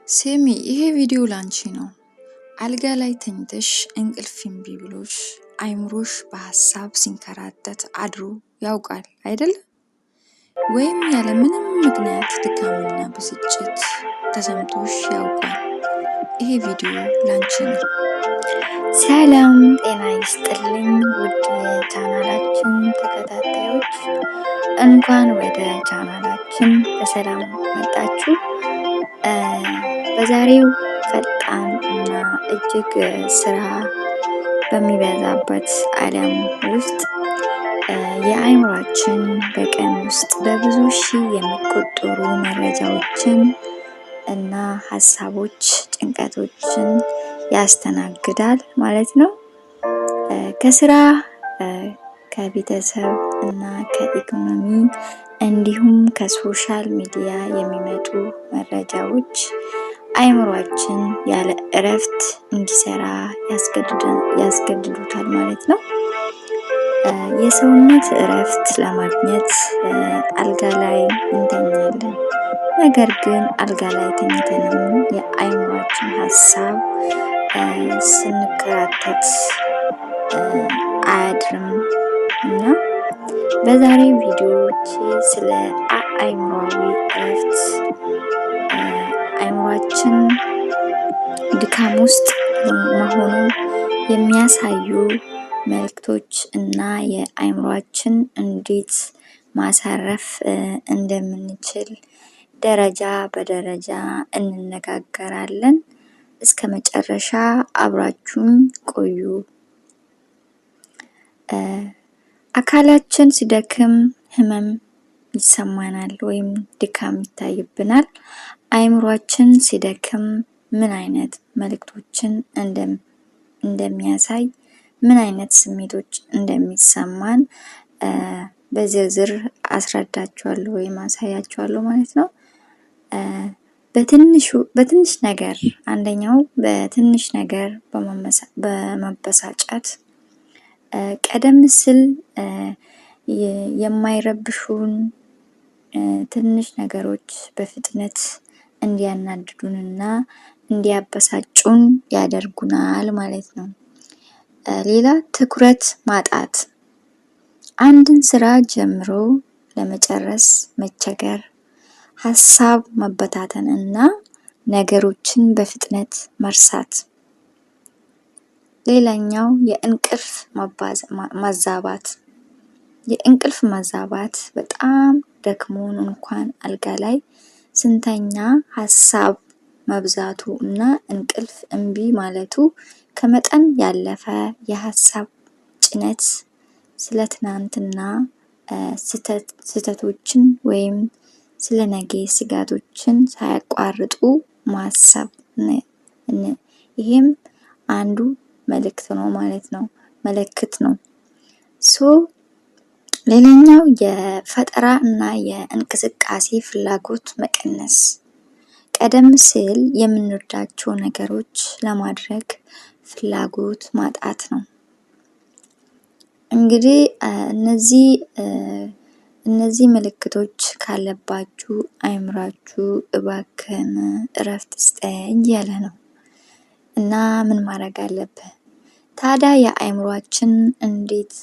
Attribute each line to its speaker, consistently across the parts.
Speaker 1: ስሚ፣ ይሄ ቪዲዮ ላንቺ ነው። አልጋ ላይ ተኝተሽ እንቅልፍ እምቢ ብሎሽ አይምሮሽ በሀሳብ ሲንከራተት አድሮ ያውቃል አይደል? ወይም ያለ ምንም ምክንያት ድካምና ብስጭት ተሰምቶሽ ያውቃል? ይሄ ቪዲዮ ላንቺ ነው።
Speaker 2: ሰላም ጤና ይስጥልኝ ውድ የቻናላችን ተከታታዮች፣ እንኳን ወደ ቻናላችን በሰላም መጣችሁ። በዛሬው ፈጣን እና እጅግ ስራ በሚበዛበት ዓለም ውስጥ የአእምሯችን በቀን ውስጥ በብዙ ሺህ የሚቆጠሩ መረጃዎችን እና ሀሳቦች፣ ጭንቀቶችን ያስተናግዳል ማለት ነው። ከስራ፣ ከቤተሰብ እና ከኢኮኖሚ እንዲሁም ከሶሻል ሚዲያ የሚመጡ መረጃዎች አእምሯችን ያለ እረፍት እንዲሰራ ያስገድዱታል ማለት ነው። የሰውነት እረፍት ለማግኘት አልጋ ላይ እንተኛለን። ነገር ግን አልጋ ላይ ተኝተንም የአእምሯችን ሀሳብ ስንከራተት አያድርም እና በዛሬ ቪዲዮዎች ስለ አእምሯዊ እረፍት፣ አእምሯችን ድካም ውስጥ መሆኑን የሚያሳዩ መልእክቶች እና የአእምሯችን እንዴት ማሳረፍ እንደምንችል ደረጃ በደረጃ እንነጋገራለን። እስከ መጨረሻ አብራችሁን ቆዩ። አካላችን ሲደክም ህመም ይሰማናል ወይም ድካም ይታይብናል። አእምሯችን ሲደክም ምን አይነት መልእክቶችን እንደሚያሳይ፣ ምን አይነት ስሜቶች እንደሚሰማን በዝርዝር አስረዳችኋለሁ ወይም አሳያችኋለሁ ማለት ነው። በትንሽ ነገር አንደኛው በትንሽ ነገር በመበሳጨት ቀደም ሲል የማይረብሹን ትንሽ ነገሮች በፍጥነት እንዲያናድዱንና እንዲያበሳጩን ያደርጉናል ማለት ነው። ሌላ ትኩረት ማጣት፣ አንድን ስራ ጀምሮ ለመጨረስ መቸገር፣ ሀሳብ መበታተን እና ነገሮችን በፍጥነት መርሳት። ሌላኛው የእንቅልፍ መዛባት። የእንቅልፍ መዛባት በጣም ደክሞን እንኳን አልጋ ላይ ስንተኛ ሀሳብ መብዛቱ እና እንቅልፍ እምቢ ማለቱ፣ ከመጠን ያለፈ የሀሳብ ጭነት፣ ስለ ትናንትና ስህተቶችን ወይም ስለ ነገ ስጋቶችን ሳያቋርጡ ማሰብ፣ ይሄም አንዱ መልእክት ነው ማለት ነው፣ መለክት ነው። ሌላኛው የፈጠራ እና የእንቅስቃሴ ፍላጎት መቀነስ፣ ቀደም ሲል የምንወዳቸው ነገሮች ለማድረግ ፍላጎት ማጣት ነው። እንግዲህ እነዚህ ምልክቶች ካለባችሁ አእምሯችሁ እባክህን እረፍት ስጠኝ እያለ ነው እና ምን ማድረግ አለብን ታዲያ? የአእምሯችን እንዴት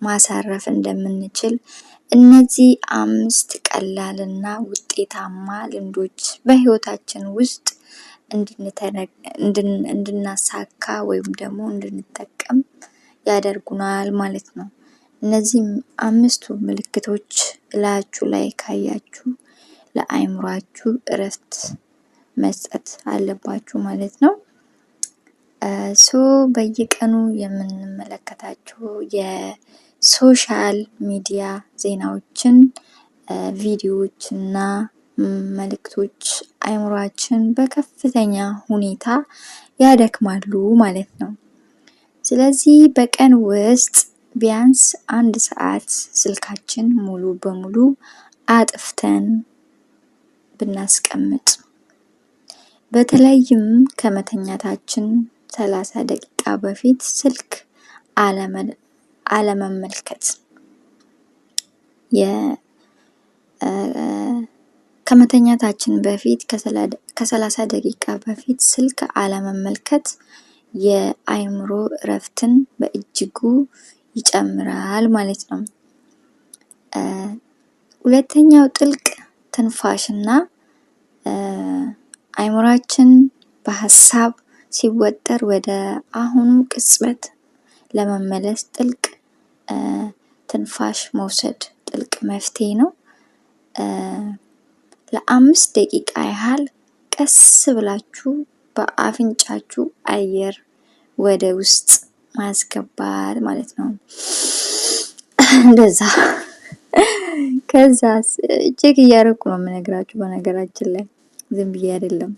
Speaker 2: ማሳረፍ እንደምንችል እነዚህ 5 ቀላልና ውጤታማ ልምዶች በህይወታችን ውስጥ እንድናሳካ ወይም ደግሞ እንድንጠቀም ያደርጉናል ማለት ነው። እነዚህም 5ቱ ምልክቶች እላችሁ ላይ ካያችሁ ለአእምሯችሁ እረፍት መስጠት አለባችሁ ማለት ነው። በየቀኑ የምንመለከታቸው የሶሻል ሚዲያ ዜናዎችን፣ ቪዲዮዎች እና መልእክቶች አእምሯችን በከፍተኛ ሁኔታ ያደክማሉ ማለት ነው። ስለዚህ በቀን ውስጥ ቢያንስ 1 ሰዓት ስልካችን ሙሉ በሙሉ አጥፍተን ብናስቀምጥ፣ በተለይም ከመተኛታችን 30 ደቂቃ በፊት ስልክ አለመመልከት፣ ከመተኛታችን በፊት ከ30 ደቂቃ በፊት ስልክ አለመመልከት የአእምሮ እረፍትን በእጅጉ ይጨምራል ማለት ነው። ሁለተኛው ጥልቅ ትንፋሽና አእምሯችን በሀሳብ ሲወጠር ወደ አሁኑ ቅጽበት ለመመለስ ጥልቅ ትንፋሽ መውሰድ ጥልቅ መፍትሄ ነው። ለ5 ደቂቃ ያህል ቀስ ብላችሁ በአፍንጫችሁ አየር ወደ ውስጥ ማስገባት ማለት ነው። እንደዛ ከዛ ቼክ እያደረኩ ነው የምነግራችሁ በነገራችን ላይ ዝም ብዬ አይደለም።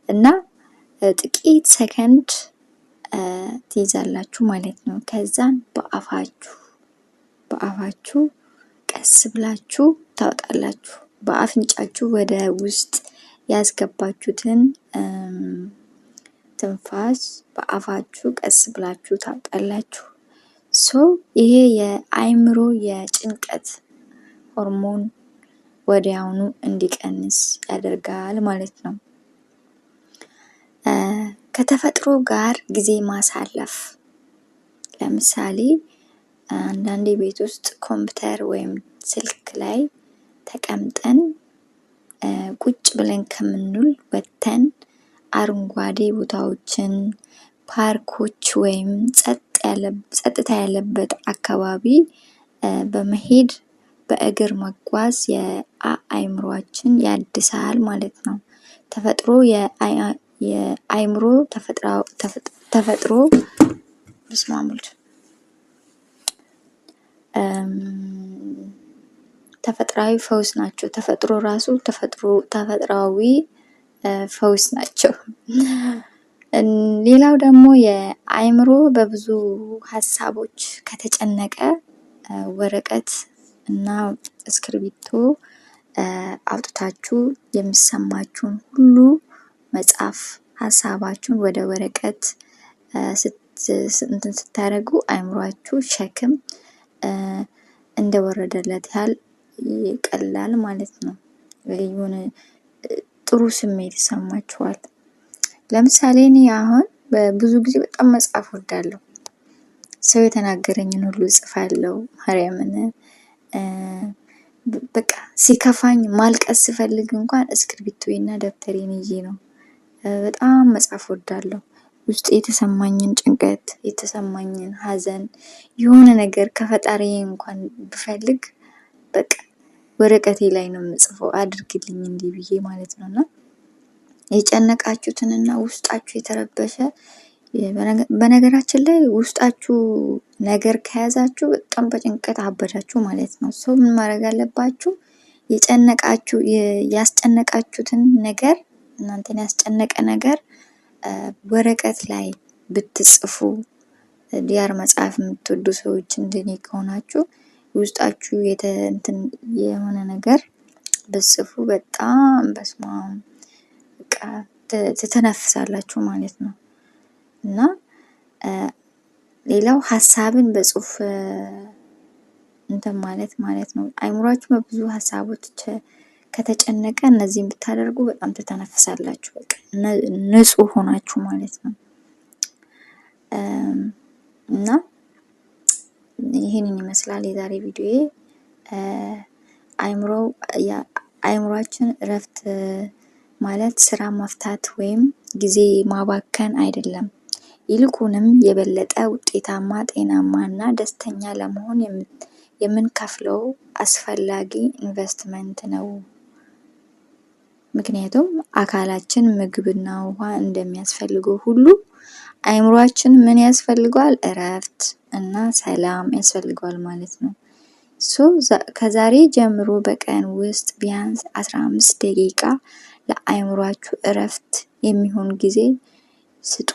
Speaker 2: እና ጥቂት ሰከንድ ትይዛላችሁ ማለት ነው። ከዛን በአፋችሁ ቀስ ብላችሁ ታወጣላችሁ። በአፍንጫችሁ ወደ ውስጥ ያስገባችሁትን ትንፋስ በአፋችሁ ቀስ ብላችሁ ታወጣላችሁ። ይሄ የአእምሮ የጭንቀት ሆርሞን ወዲያውኑ እንዲቀንስ ያደርጋል ማለት ነው። ከተፈጥሮ ጋር ጊዜ ማሳለፍ፣ ለምሳሌ አንዳንዴ ቤት ውስጥ ኮምፒውተር ወይም ስልክ ላይ ተቀምጠን ቁጭ ብለን ከምንውል ወጥተን አረንጓዴ ቦታዎችን፣ ፓርኮች ወይም ጸጥታ ያለበት አካባቢ በመሄድ በእግር መጓዝ የአእምሮአችን ያድሳል ማለት ነው። ተፈጥሮ የአእምሮ ተፈጥሮ ተፈጥሯዊ ፈውስ ናቸው። ተፈጥሮ ራሱ ተፈጥሯዊ ፈውስ ናቸው። ሌላው ደግሞ የአእምሮ በብዙ ሀሳቦች ከተጨነቀ ወረቀት እና እስክርቢቶ አውጥታችሁ የሚሰማችሁን ሁሉ መጻፍ፣ ሀሳባችሁን ወደ ወረቀት ስታደርጉ አእምሯችሁ ሸክም እንደወረደለት ያህል ይቀላል ማለት ነው። የሆነ ጥሩ ስሜት ይሰማችኋል። ለምሳሌ እኔ አሁን ብዙ ጊዜ በጣም መጻፍ እወዳለሁ። ሰው የተናገረኝን ሁሉ እጽፋለሁ። ማርያምን በቃ ሲከፋኝ ማልቀስ ስፈልግ እንኳን እስክርቢቶዬና ደብተሬን ይዤ ነው። በጣም መጻፍ እወዳለሁ። ውስጥ የተሰማኝን ጭንቀት፣ የተሰማኝን ሀዘን፣ የሆነ ነገር ከፈጣሪዬ እንኳን ብፈልግ በቃ ወረቀቴ ላይ ነው የምጽፈው። አድርግልኝ እንዲህ ብዬ ማለት ነው። እና የጨነቃችሁትንና ውስጣችሁ የተረበሸ በነገራችን ላይ ውስጣችሁ ነገር ከያዛችሁ በጣም በጭንቀት አበዳችሁ ማለት ነው። ምን ማድረግ አለባችሁ? ያስጨነቃችሁትን ነገር እናንተን ያስጨነቀ ነገር ወረቀት ላይ ብትጽፉ፣ ዲያር መጽሐፍ የምትወዱ ሰዎች እንደኔ ከሆናችሁ ውስጣችሁ የሆነ ነገር ብትጽፉ በጣም በስማም በቃ ትተነፍሳላችሁ ማለት ነው። እና ሌላው ሀሳብን በጽሁፍ ማለት ነው። አእምሯችሁ በብዙ ሀሳቦች ከተጨነቀ እነዚህን ብታደርጉ በጣም ትተነፍሳላችሁ። በቃ ንጹህ ሆናችሁ ማለት ነው። እና ይሄንን ይመስላል የዛሬ ቪዲዮዬ። አእምሯችን እረፍት ማለት ስራ መፍታት ወይም ጊዜ ማባከን አይደለም። ይልቁንም የበለጠ ውጤታማ፣ ጤናማ እና ደስተኛ ለመሆን የምንከፍለው አስፈላጊ ኢንቨስትመንት ነው። ምክንያቱም አካላችን ምግብና ውሃ እንደሚያስፈልገው ሁሉ አእምሯችን ምን ያስፈልገዋል? እረፍት እና ሰላም ያስፈልገዋል ማለት ነው። ከዛሬ ጀምሮ በቀን ውስጥ ቢያንስ 15 ደቂቃ ለአእምሯችሁ እረፍት የሚሆን ጊዜ ስጡ።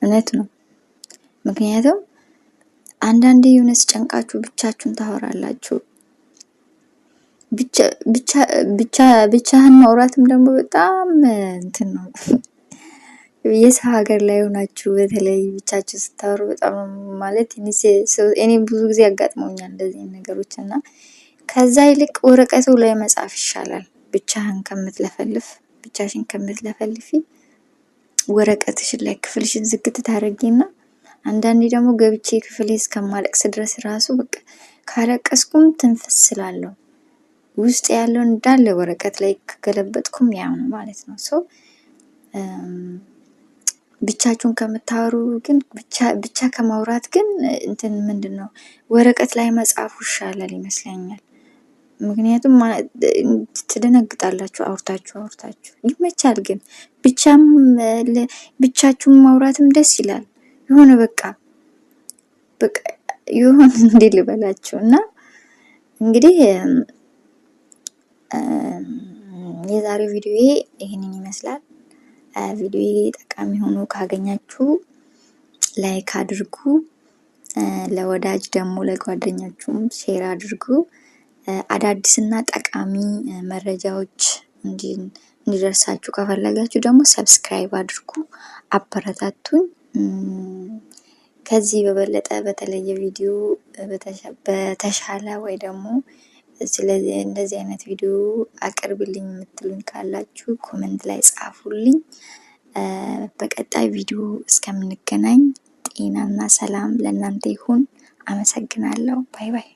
Speaker 2: እውነት ነው። ምክንያቱም አንዳንዴ የሆነ ሲጨንቃችሁ ብቻችሁን ታወራላችሁ። ብቻህን ማውራትም ደግሞ በጣም እንትን ነው። የሰው ሀገር ላይ ሆናችሁ በተለይ ብቻችሁ ስታወሩ በጣም ማለት እኔ ብዙ ጊዜ ያጋጥመውኛል እንደዚህ ነገሮች እና ከዛ ይልቅ ወረቀቱ ላይ መጻፍ ይሻላል። ብቻህን ከምትለፈልፍ ብቻሽን ከምትለፈልፊ ወረቀትሽን ላይ ክፍልሽን ዝግት ታደርጊና አንዳንዴ ደግሞ ገብቼ ክፍሌ እስከማለቅስ ድረስ ራሱ በቃ ካለቀስኩም ትንፍስ ስላለሁ ውስጥ ያለውን እንዳለ ወረቀት ላይ ከገለበጥኩም ያው ነው ማለት ነው። ብቻችሁን ከምታወሩ ግን ብቻ ከማውራት ግን እንትን ምንድነው ወረቀት ላይ መጻፉ ይሻላል ይመስለኛል። ምክንያቱም ትደነግጣላችሁ አውርታችሁ ይመቻል። ግን ብቻችሁን ማውራትም ደስ ይላል። የሆነ በቃ የሆነ እንዴ ልበላችሁ እና እንግዲህ የዛሬው ቪዲዮ ይሄንን ይመስላል። ቪዲዮ ጠቃሚ ሆኖ ካገኛችሁ ላይክ አድርጉ። ለወዳጅ ደግሞ ለጓደኛችሁም ሼር አድርጉ። አዳዲስና ጠቃሚ መረጃዎች እንዲደርሳችሁ ከፈለጋችሁ ደግሞ ሰብስክራይብ አድርጉ፣ አበረታቱኝ። ከዚህ በበለጠ በተለየ ቪዲዮ በተሻለ ወይ ደግሞ ስለዚህ እንደዚህ አይነት ቪዲዮ አቅርብልኝ የምትሉኝ ካላችሁ ኮሜንት ላይ ጻፉልኝ። በቀጣይ ቪዲዮ እስከምንገናኝ ጤናና ሰላም ለእናንተ ይሁን። አመሰግናለሁ። ባይ ባይ።